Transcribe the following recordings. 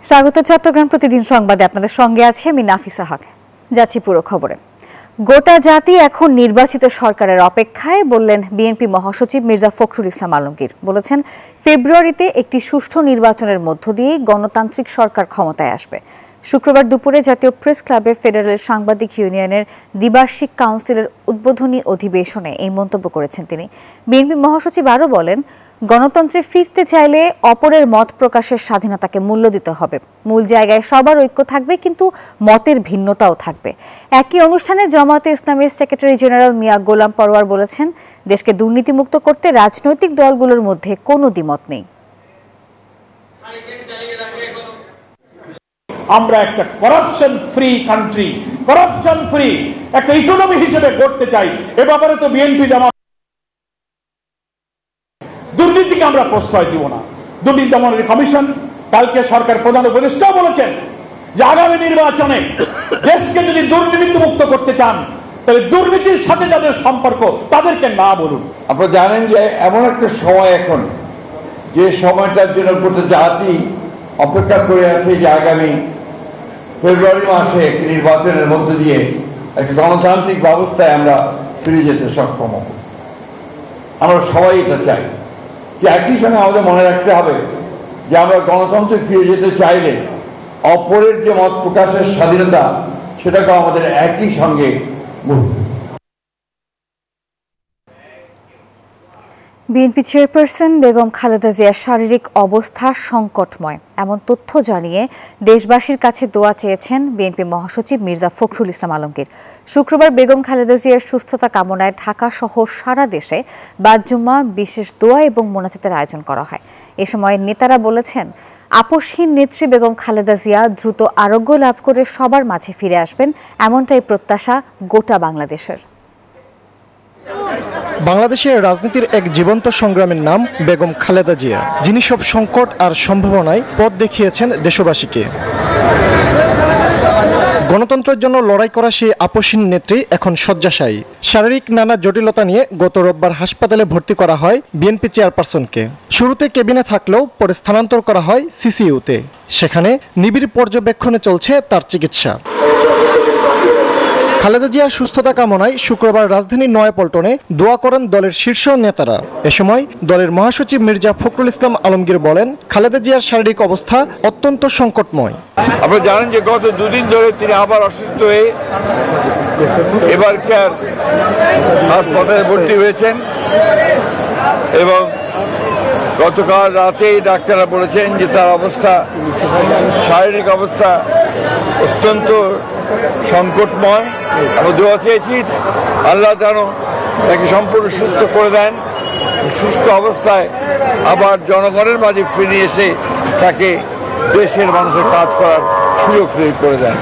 স্বাগত চট্টগ্রাম প্রতিদিন সংবাদে আপনাদের সঙ্গে আছি আমি নাফিসা হক। যাচ্ছি পুরো খবরে। গোটা জাতি এখন নির্বাচিত সরকারের অপেক্ষায় বললেন বিএনপি মহাসচিব মির্জা ফখরুল ইসলাম আলমগীর। বলেছেন, ফেব্রুয়ারিতে একটি সুষ্ঠু নির্বাচনের মধ্য দিয়েই গণতান্ত্রিক সরকার ক্ষমতায় আসবে। শুক্রবার দুপুরে জাতীয় প্রেস ক্লাবে ফেডারেল সাংবাদিক ইউনিয়নের দ্বিবার্ষিক কাউন্সিলের উদ্বোধনী অধিবেশনে এই মন্তব্য করেছেন তিনি। বিএনপি মহাসচিব আরও বলেন, গণতন্ত্রে ফিরতে চাইলে অপরের মত প্রকাশের স্বাধীনতাকে মূল্য দিতে হবে। মূল জায়গায় সবার ঐক্য থাকবে, কিন্তু মতের ভিন্নতাও থাকবে। একই অনুষ্ঠানে জামায়াতে ইসলামীর সেক্রেটারি জেনারেল মিয়া গোলাম পরোয়ার বলেছেন, দেশকে দুর্নীতিমুক্ত করতে রাজনৈতিক দলগুলোর মধ্যে কোনো দ্বিমত নেই। আমরা একটা corruption free country, corruption free একটা ইকোনমি হিসেবে গড়তে চাই। এ ব্যাপারে তো বিএনপি জামাত দুর্নীতিকে আমরা প্রশ্রয় দিব না। দুর্নীতি দমন কমিশন কালকে সরকার প্রধান উপদেষ্টাও বলেছেন যে আগামী নির্বাচনে দেশকে যদি দুর্নীতিমুক্ত করতে চান তাহলে দুর্নীতির সাথে যাদের সম্পর্ক তাদেরকে না বলুন। আপনারা জানেন যে এমন একটা সময় এখন, যে সময়টার জন্য গোটা জাতি অপেক্ষা করে আছে যে আগামী ফেব্রুয়ারি মাসে একটি নির্বাচনের মধ্য দিয়ে একটা গণতান্ত্রিক ব্যবস্থায় আমরা ফিরে যেতে সক্ষম হব। আমরা সবাই এটা চাই। যে একই সঙ্গে আমাদের মনে রাখতে হবে যে আমরা গণতন্ত্রে ফিরে যেতে চাইলে অপরের যে মত প্রকাশের স্বাধীনতা, সেটাকে আমাদের একই সঙ্গে বিএনপি চেয়ারপারসন বেগম খালেদা জিয়ার শারীরিক অবস্থা সংকটময়, এমন তথ্য জানিয়ে দেশবাসীর কাছে দোয়া চেয়েছেন বিএনপি মহাসচিব মির্জা ফখরুল ইসলাম আলমগীর। শুক্রবার বেগম খালেদা জিয়ার সুস্থতা কামনায় ঢাকা সহ সারা দেশে বাদ জুম্মা বিশেষ দোয়া এবং মোনাজাতের আয়োজন করা হয়। এ সময় নেতারা বলেছেন, আপসহীন নেত্রী বেগম খালেদা জিয়া দ্রুত আরোগ্য লাভ করে সবার মাঝে ফিরে আসবেন, এমনটাই প্রত্যাশা গোটা বাংলাদেশের। বাংলাদেশের রাজনীতির এক জীবন্ত সংগ্রামের নাম বেগম খালেদা জিয়া, যিনি সব সংকট আর সম্ভাবনায় পথ দেখিয়েছেন দেশবাসীকে। গণতন্ত্রের জন্য লড়াই করা সেই আপসহীন নেত্রী এখন শয্যাশায়ী। শারীরিক নানা জটিলতা নিয়ে গত রোববার হাসপাতালে ভর্তি করা হয় বিএনপি চেয়ারপারসনকে। শুরুতে কেবিনে থাকলেও পরে স্থানান্তর করা হয় সিসিইউতে। সেখানে নিবিড় পর্যবেক্ষণে চলছে তার চিকিৎসা। খালেদা জিয়ার সুস্থতা কামনায় শুক্রবার রাজধানীর নয়াপল্টনে দোয়া করেন দলের শীর্ষ নেতারা। এ সময় দলের মহাসচিব মির্জা ফখরুল ইসলাম আলমগীর বলেন, খালেদা জিয়ার শারীরিক অবস্থা অত্যন্ত সংকটময়। আপনারা জানেন যে গত দুদিন ধরে তিনি আবার অসুস্থ হয়ে এবার হাসপাতালে ভর্তি হয়েছেন এবং গতকাল রাতেই ডাক্তাররা বলেছেন যে তার অবস্থা, শারীরিক অবস্থা অত্যন্ত সংকটময়। আমরা দোয়া চেয়েছি আল্লাহ যেন তাকে সম্পূর্ণ সুস্থ করে দেন, সুস্থ অবস্থায় আবার জনগণের মাঝে ফিরে এসে তাকে দেশের মানুষের কাজ করার সুযোগ তৈরি করে দেন।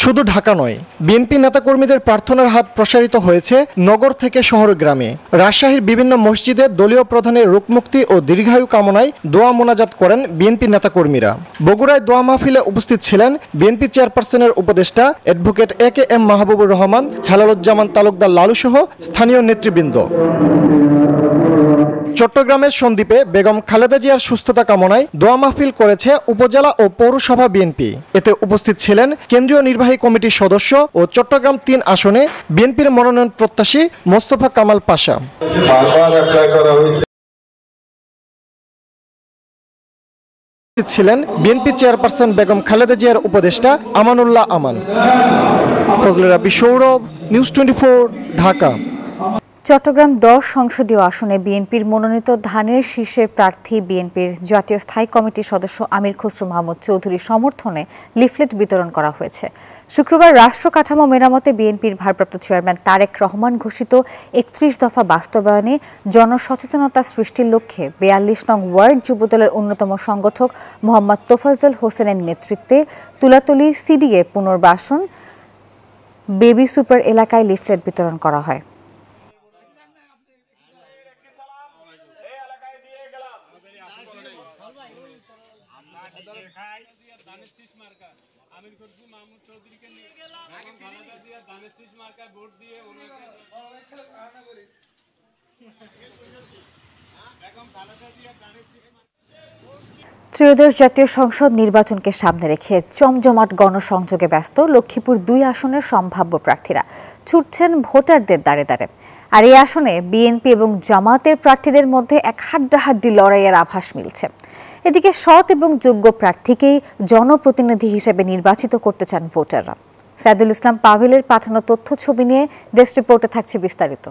শুধু ঢাকা নয়, বিএনপি নেতাকর্মীদের প্রার্থনার হাত প্রসারিত হয়েছে নগর থেকে শহর গ্রামে। রাজশাহীর বিভিন্ন মসজিদে দলীয় প্রধানের রোগমুক্তি ও দীর্ঘায়ু কামনায় দোয়া মোনাজাত করেন বিএনপি নেতাকর্মীরা। বগুড়ায় দোয়া মাহফিলে উপস্থিত ছিলেন বিএনপি চেয়ারপারসনের উপদেষ্টা অ্যাডভোকেট এ.কে.এম. মাহবুবুর রহমান, হেলালুজ্জামান তালুকদার লালু সহ স্থানীয় নেতৃবৃন্দ। চট্টগ্রামের সন্দ্বীপে বেগম খালেদা জিয়ার সুস্থতা কামনায় দোয়া মাহফিল করেছে উপজেলা ও পৌরসভা বিএনপি। এতে উপস্থিত ছিলেন কেন্দ্রীয় নির্বাহী কমিটির সদস্য ও চট্টগ্রাম ৩ আসনে বিএনপির মনোনয়ন প্রত্যাশী মোস্তফা কামাল পাশা। ছিলেন বিএনপি চেয়ারপারসন বেগম খালেদা জিয়ার উপদেষ্টা আমানুল্লাহ আমান। ফজলে রাব্বি সৌরভ, নিউজ 24, ঢাকা। চট্টগ্রাম 10 সংসদীয় আসনে বিএনপির মনোনীত ধানের শীর্ষের প্রার্থী বিএনপির জাতীয় স্থায়ী কমিটির সদস্য আমির খসরু মাহমুদ চৌধুরীর সমর্থনে লিফলেট বিতরণ করা হয়েছে। শুক্রবার রাষ্ট্র কাঠামো মেরামতে বিএনপির ভারপ্রাপ্ত চেয়ারম্যান তারেক রহমান ঘোষিত 31 দফা বাস্তবায়নে জনসচেতনতা সৃষ্টির লক্ষ্যে 42 নং ওয়ার্ড যুবদলের অন্যতম সংগঠক মোহাম্মদ তোফাজ্জল হোসেনের নেতৃত্বে তুলাতলী সিডিএ পুনর্বাসন বেবি সুপার এলাকায় লিফলেট বিতরণ করা হয়। ত্রয়োদশ জাতীয় সংসদ নির্বাচনকে সামনে রেখে জমজমাট গণসংযোগে ব্যস্ত লক্ষ্মীপুর 2 আসনের সম্ভাব্য প্রার্থীরা ছুটছেন ভোটারদের দ্বারে দ্বারে। আর এই আসনে বিএনপি এবং জামাতের প্রার্থীদের মধ্যে এক হাড্ডাহাড্ডি লড়াইয়ের আভাস মিলছে। এদিকে সৎ এবং যোগ্য প্রার্থীকেই জনপ্রতিনিধি হিসেবে নির্বাচিত করতে চান ভোটাররা। সাইদুল ইসলাম পাভেলের পাঠানো তথ্য ছবি নিয়ে ডেস্ক রিপোর্টে থাকছে বিস্তারিত।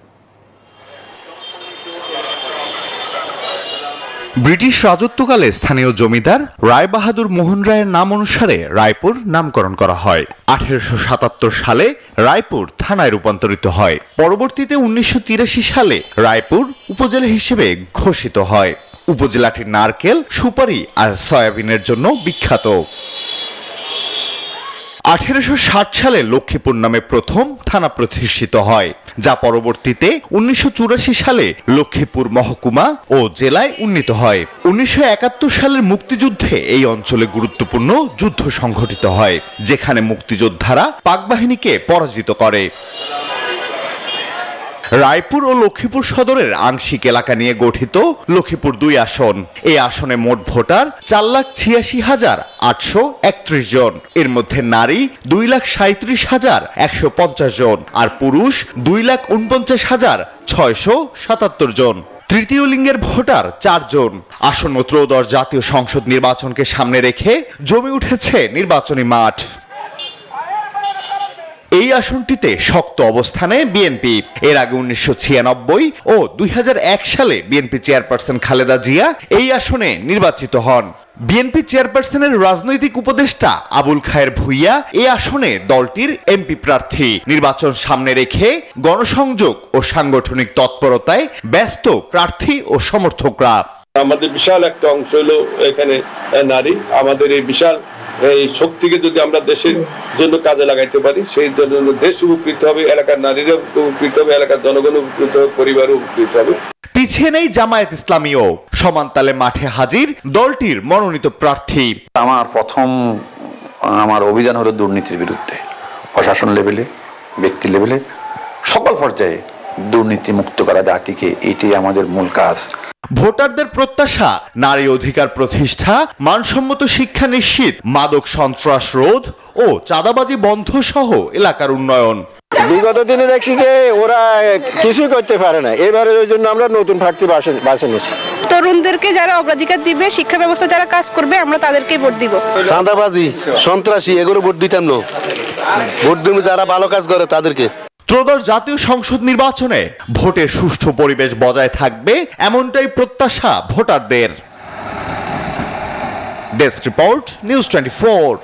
ব্রিটিশ রাজত্বকালে স্থানীয় জমিদার রায়বাহাদুর মোহন রায়ের নাম অনুসারে রায়পুর নামকরণ করা হয়। 1877 সালে রায়পুর থানায় রূপান্তরিত হয়। পরবর্তীতে 1983 সালে রায়পুর উপজেলা হিসেবে ঘোষিত হয়। উপজেলাটি নারকেল, সুপারি আর সয়াবিনের জন্য বিখ্যাত। 1860 সালে লক্ষ্মীপুর নামে প্রথম থানা প্রতিষ্ঠিত হয়, যা পরবর্তীতে 1984 সালে লক্ষ্মীপুর মহকুমা ও জেলায় উন্নীত হয়। 1971 সালের মুক্তিযুদ্ধে এই অঞ্চলে গুরুত্বপূর্ণ যুদ্ধ সংঘটিত হয়, যেখানে মুক্তিযোদ্ধারা পাক বাহিনীকে পরাজিত করে। রায়পুর ও লক্ষ্মীপুর সদরের আংশিক এলাকা নিয়ে গঠিত লক্ষ্মীপুর 2 আসন। এই আসনে মোট ভোটার 4,86,831 জন। এর মধ্যে নারী 2,37,150 জন আর পুরুষ 2,49,677 জন। তৃতীয় লিঙ্গের ভোটার 4 জন। আসন্ন ত্রয়োদশ জাতীয় সংসদ নির্বাচনকে সামনে রেখে জমে উঠেছে নির্বাচনী মাঠ। এই আসনটিতে শক্ত অবস্থানে বিএনপি। এর আগে 1996 ও 2001 সালে বিএনপি চেয়ারপারসন খালেদা জিয়া এই আসনে নির্বাচিত হন। বিএনপি চেয়ারপারসনের রাজনৈতিক উপদেষ্টা আবুল খায়ের ভূঁইয়া এই আসনে দলটির এমপি প্রার্থী। নির্বাচন সামনে রেখে গণসংযোগ ও সাংগঠনিক তৎপরতায় ব্যস্ত প্রার্থী ও সমর্থকরা। আমাদের বিশাল একটা অংশ হলো এখানে নারী। আমাদের এই বিশাল এই শক্তিকে যদি আমরা দেশের জন্য কাজে লাগাইতে পারি, সেই জন্য দেশ উপকৃত হবে, এলাকার নারীরা উপকৃত হবে, এলাকার জনগণ উপকৃত হবে, পরিবারও উপকৃত হবে। পিছিয়ে নেই জামায়াত ইসলামীও। সমান তালে মাঠে হাজির দলটির মনোনীত প্রার্থী। আমার অভিযান হলো দুর্নীতির বিরুদ্ধে, প্রশাসন লেভেলে, ব্যক্তি লেভেলে, সকল পর্যায়ে দুর্নীতি মুক্ত করা জাতিকে, এটি আমাদের মূল কাজ। ভোটারদের প্রত্যাশা নারী অধিকার প্রতিষ্ঠা, মানসম্মত শিক্ষা নিশ্চিত, মাদক সন্ত্রাস রোধ ও চাঁদাবাজি বন্ধ সহ এলাকার উন্নয়ন। বিগত দিনে দেখছি যে ওরা কিছুই করতে পারে না, এবারে ওই জন্য আমরা নতুন প্রার্থী বাছে নিয়েছি। তরুণদেরকে যারা অগ্রাধিকার দিবে, শিক্ষা ব্যবস্থা যারা কাজ করবে, আমরা তাদেরকেই ভোট দিব। চাঁদাবাজি, সন্ত্রাসী এগুলো ভোট দিতাম না, ভোট দিব যারা ভালো কাজ করে তাদেরকে। ত্রয়োদশ জাতীয় সংসদ নির্বাচনে ভোটের সুষ্ঠু পরিবেশ বজায় থাকবে, এমনটাই প্রত্যাশা ভোটারদের। Desk report, news 24।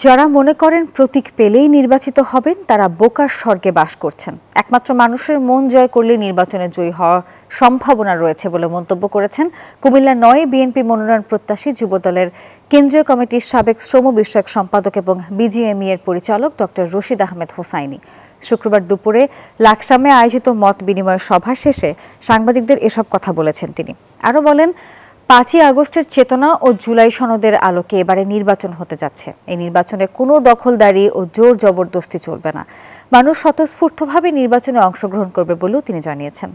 যারা মনে করেন প্রতীক পেলেই নির্বাচিত হবেন, তারা বোকার স্বর্গে বাস করছেন। একমাত্র মানুষের মন জয় করলে নির্বাচনে জয়ী হওয়ার সম্ভাবনা রয়েছে বলে মন্তব্য করেছেন কুমিল্লা 9 বিএনপি মনোনয়ন প্রত্যাশী যুবদলের কেন্দ্রীয় কমিটির সাবেক শ্রম বিষয়ক সম্পাদক এবং বিজিএমই এর পরিচালক ডক্টর রশিদ আহমেদ হোসাইনি। শুক্রবার দুপুরে লাকসামে আয়োজিত মত বিনিময় সভা শেষে সাংবাদিকদের এসব কথা বলেছেন তিনি। আরও বলেন, 5ই আগস্টের চেতনা ও জুলাই সনদের আলোকে এবারে নির্বাচন হতে যাচ্ছে। এই নির্বাচনে কোনো দখলদারি ও জোর জবরদস্তি চলবে না। মানুষ স্বতঃস্ফূর্তভাবে নির্বাচনে অংশগ্রহণ করবে বলেও তিনি জানিয়েছেন।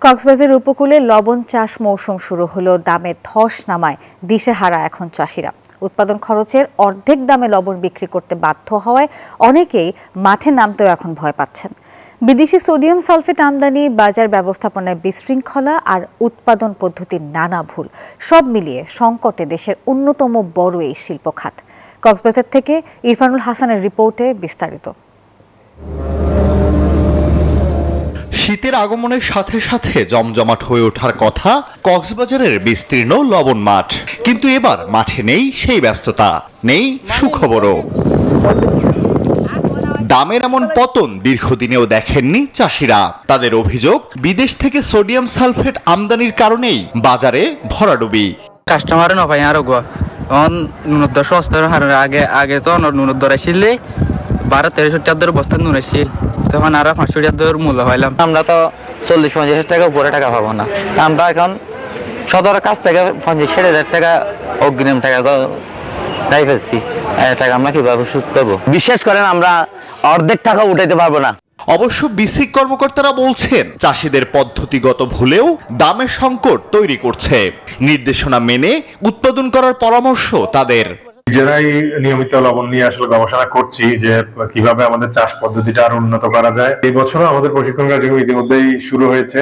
কক্সবাজার উপকূলে লবণ চাষ মৌসুম শুরু হলো। দামে ধস নামায় দিশেহারা এখন চাষিরা। উৎপাদন খরচের অর্ধেক দামে লবণ বিক্রি করতে বাধ্য হওয়ায় অনেকেই মাঠে নামতেও এখন ভয় পাচ্ছেন। বিদেশি সোডিয়াম সালফেট আমদানি, বাজার ব্যবস্থাপনায় বিশৃঙ্খলা আর উৎপাদন পদ্ধতির নানা ভুল, সব মিলিয়ে সংকটে দেশের অন্যতম বড় এই শিল্প খাত। কক্সবাজার থেকে ইরফানুল হাসানের রিপোর্টে বিস্তারিত। শীতের আগমনের সাথে সাথে জমজমাট হয়ে ওঠার কথা কক্সবাজারের বিস্তীর্ণ লবণ মাঠ, কিন্তু এবার মাঠে নেই সেই ব্যস্ততা, নেই সুখবরও। দামের এমন পতন দীর্ঘদিনেও দেখেননি চাষিরা। তাদের অভিযোগ, বিদেশ থেকে সোডিয়াম সালফেট আমদানির কারণেই বাজারে ভরাডুবি। কাস্টমার না ভাই আরো নুনের দর সস্তা আগে তো নুনের দর আসলে 12-13 টাকার বস্তা নুন আসছিল, তখন আরো 500 টাকার মূল্য পাইলাম। আমরা তো 40-50 টাকা উপরে টাকা পাবো না। আমরা এখন সদরের কাছ থেকে 50-60 টাকা অগ্রিম টাকা তাই ফেলছি। টাকা আমরা কিভাবে সুদ পাবো? বিশ্বাস করেন আমরা অর্ধেক টাকা উঠাইতে পারবো না। অবশ্য বিসিক কর্মকর্তারা বলছেন চাষিদের পদ্ধতিগত ভুলেও দামের সংকট তৈরি করছে। নির্দেশনা মেনে উৎপাদন করার পরামর্শ তাদের। নিজেরাই নিয়মিত লবণ নিয়ে আসলে গবেষণা করছি যে কিভাবে আমাদের চাষ পদ্ধতিটা আরো উন্নত করা যায়। এই বছরও আমাদের প্রশিক্ষণ কার্যক্রম ইতিমধ্যেই শুরু হয়েছে।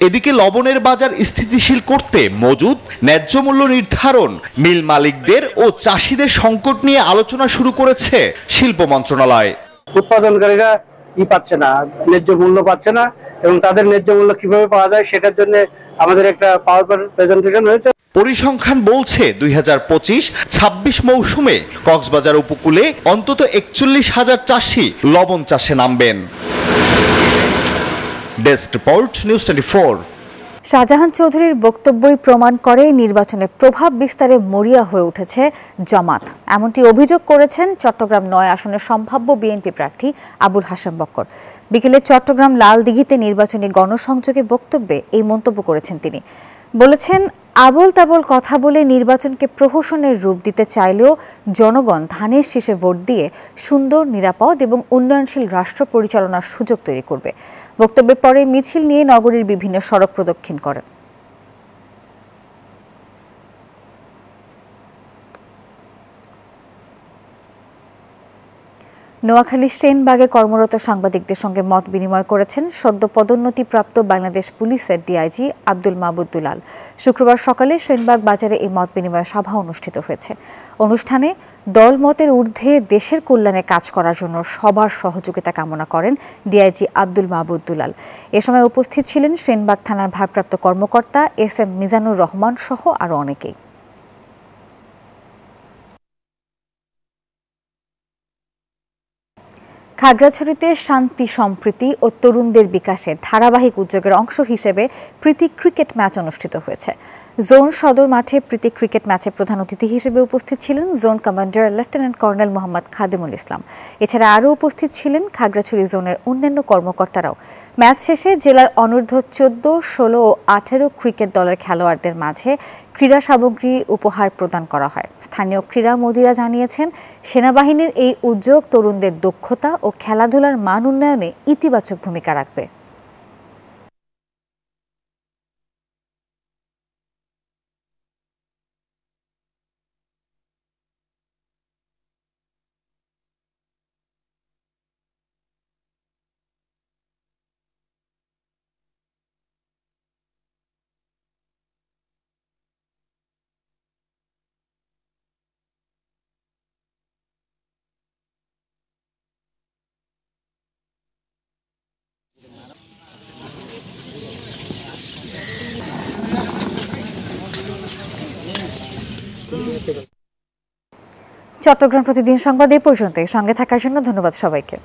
এদিকে লবণের বাজার স্থিতিশীল করতে মজুদ, ন্যায্য মূল্য নির্ধারণ, মিল মালিকদের ও চাষিদের সংকট নিয়ে আলোচনা শুরু করেছে শিল্প মন্ত্রণালয়। উৎপাদনকারীরা পাচ্ছে না, ন্যায্য মূল্য পাচ্ছে না, এবং তাদের ন্যায্য মূল্য কিভাবে পাওয়া যায় সেটার জন্য আমাদের একটা পাওয়ার প্রেজেন্টেশন হয়েছে। পরিসংখ্যান বলছে 2025-26 মৌসুমে কক্সবাজার উপকূলে অন্তত 41,000 চাষি লবণ চাষে নামবেন। Desk report, news 24। শাহজাহান চৌধুরীর বক্তব্যই প্রমাণ করে নির্বাচনে প্রভাব বিস্তারে মরিয়া হয়ে উঠেছে জামাত। এমনটি অভিযোগ করেছেন চট্টগ্রাম 9 আসনের সম্ভাব্য বিএনপি প্রার্থী আবুল হাশেম বক্কর। বিকেলে চট্টগ্রাম লালদিঘিতে নির্বাচনী গণসংযোগে বক্তব্যে এই মন্তব্য করেছেন তিনি। বলেছেন, আবোল তাবোল কথা বলে নির্বাচনকে প্রহসনের রূপ দিতে চাইলেও জনগণ ধানের শীষে ভোট দিয়ে সুন্দর, নিরাপদ এবং উন্নয়নশীল রাষ্ট্র পরিচালনার সুযোগ তৈরি করবে। বক্তব্যের পরে মিছিল নিয়ে নগরীর বিভিন্ন সড়ক প্রদক্ষিণ করেন। নোয়াখালীর সেনবাগে কর্মরত সাংবাদিকদের সঙ্গে মত বিনিময় করেছেন সদ্য পদোন্নতিপ্রাপ্ত বাংলাদেশ পুলিশের ডিআইজি আব্দুল মাহবুব দুলাল। শুক্রবার সকালে সেনবাগ বাজারে এই মত বিনিময় সভা অনুষ্ঠিত হয়েছে। অনুষ্ঠানে দলমতের ঊর্ধ্বে দেশের কল্যাণে কাজ করার জন্য সবার সহযোগিতা কামনা করেন ডিআইজি আব্দুল মাহবুব দুলাল। এ সময় উপস্থিত ছিলেন সেনবাগ থানার ভারপ্রাপ্ত কর্মকর্তা এস.এম. মিজানুর রহমান সহ আরও অনেকেই। খাগড়াছড়িতে শান্তি, সম্প্রীতি ও তরুণদের বিকাশে ধারাবাহিক উদ্যোগের অংশ হিসেবে প্রীতি ক্রিকেট ম্যাচ অনুষ্ঠিত হয়েছে। জোন সদর মাঠে প্রীতি ক্রিকেট ম্যাচে প্রধান অতিথি হিসেবে উপস্থিত ছিলেন zone commander lieutenant colonel Mohammad Khademul Islam. এছাড়া আরও উপস্থিত ছিলেন খাগড়াছড়ি জোনের অন্যান্য কর্মকর্তারাও। ম্যাচ শেষে জেলার অনূর্ধ্ব 14, 16 ও 18 ক্রিকেট দলের খেলোয়াড়দের মাঝে ক্রীড়া সামগ্রী উপহার প্রদান করা হয়। স্থানীয় ক্রীড়া মোদিরা জানিয়েছেন, সেনাবাহিনীর এই উদ্যোগ তরুণদের দক্ষতা ও খেলাধুলার মান উন্নয়নে ইতিবাচক ভূমিকা রাখবে। চট্টগ্রাম প্রতিদিন সংবাদ এই পর্যন্তই। সঙ্গে থাকার জন্য ধন্যবাদ সবাইকে।